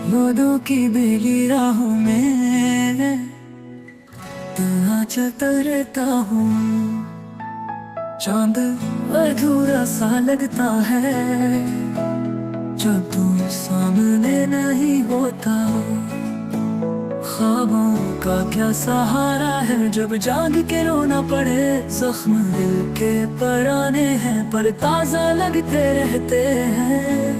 यादों की बेली राहों में तन्हा चलता रहता हूँ। चांद अधूरा सा लगता है जब तू सामने नहीं होता। ख्वाबों का क्या सहारा है जब जाग के रोना पड़े। जख्म दिल के पुराने हैं पर ताजा लगते रहते हैं।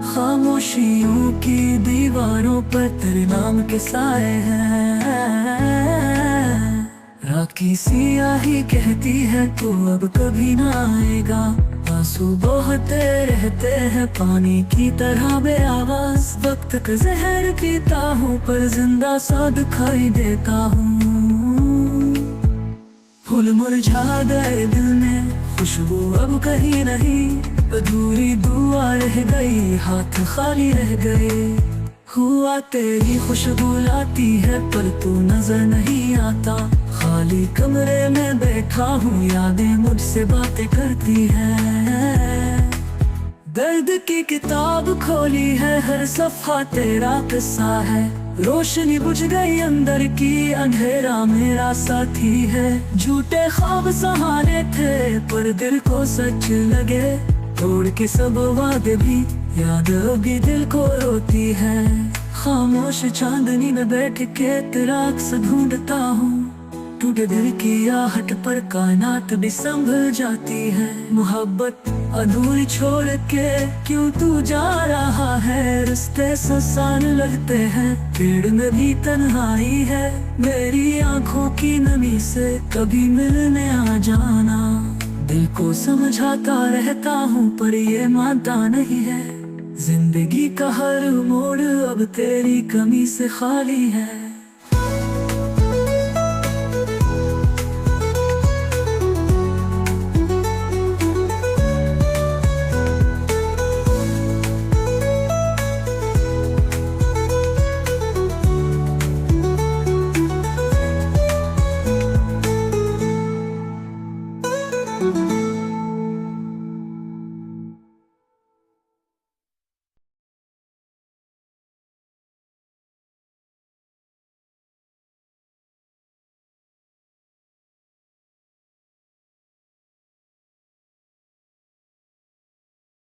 खामोशियों की दीवारों पर तेरे नाम के साए हैं। रात की सियाही कहती है तू अब कभी ना आएगा। आंसू बहते रहते हैं पानी की तरह बेआवाज। वक्त का जहर पीता हूँ पर जिंदा सा दिखाई देता हूँ। फूल मुरझा गए दिल में खुशबू अब कहीं नहीं। अधूरी दुआ रह गई हाथ खाली रह गए। हुआ तेरी खुशबू लाती है पर तू नजर नहीं आता। खाली कमरे में बैठा हूँ यादें मुझसे बातें करती है। दर्द की किताब खोली है हर सफा तेरा किस्सा है। रोशनी बुझ गई अंदर की अंधेरा मेरा साथी है। झूठे ख्वाब सहारे थे पर दिल को सच लगे। तोड़ के सब वादे भी याद अभी दिल को रोती है। खामोश चांदनी में बैठ के तेरा अक्स ढूंढता हूँ। टूटे दिल की आहट पर कायनात भी संभल जाती है। मोहब्बत अधूरी छोड़ के क्यों तू जा रहा है। रिश्ते आसान लगते हैं पेड़ में भी तन्हाई है। मेरी आंखों की नमी से कभी मिलने आ जाना। दिल को समझाता रहता हूँ पर ये मानता नहीं है। जिंदगी का हर मोड़ अब तेरी कमी से खाली है।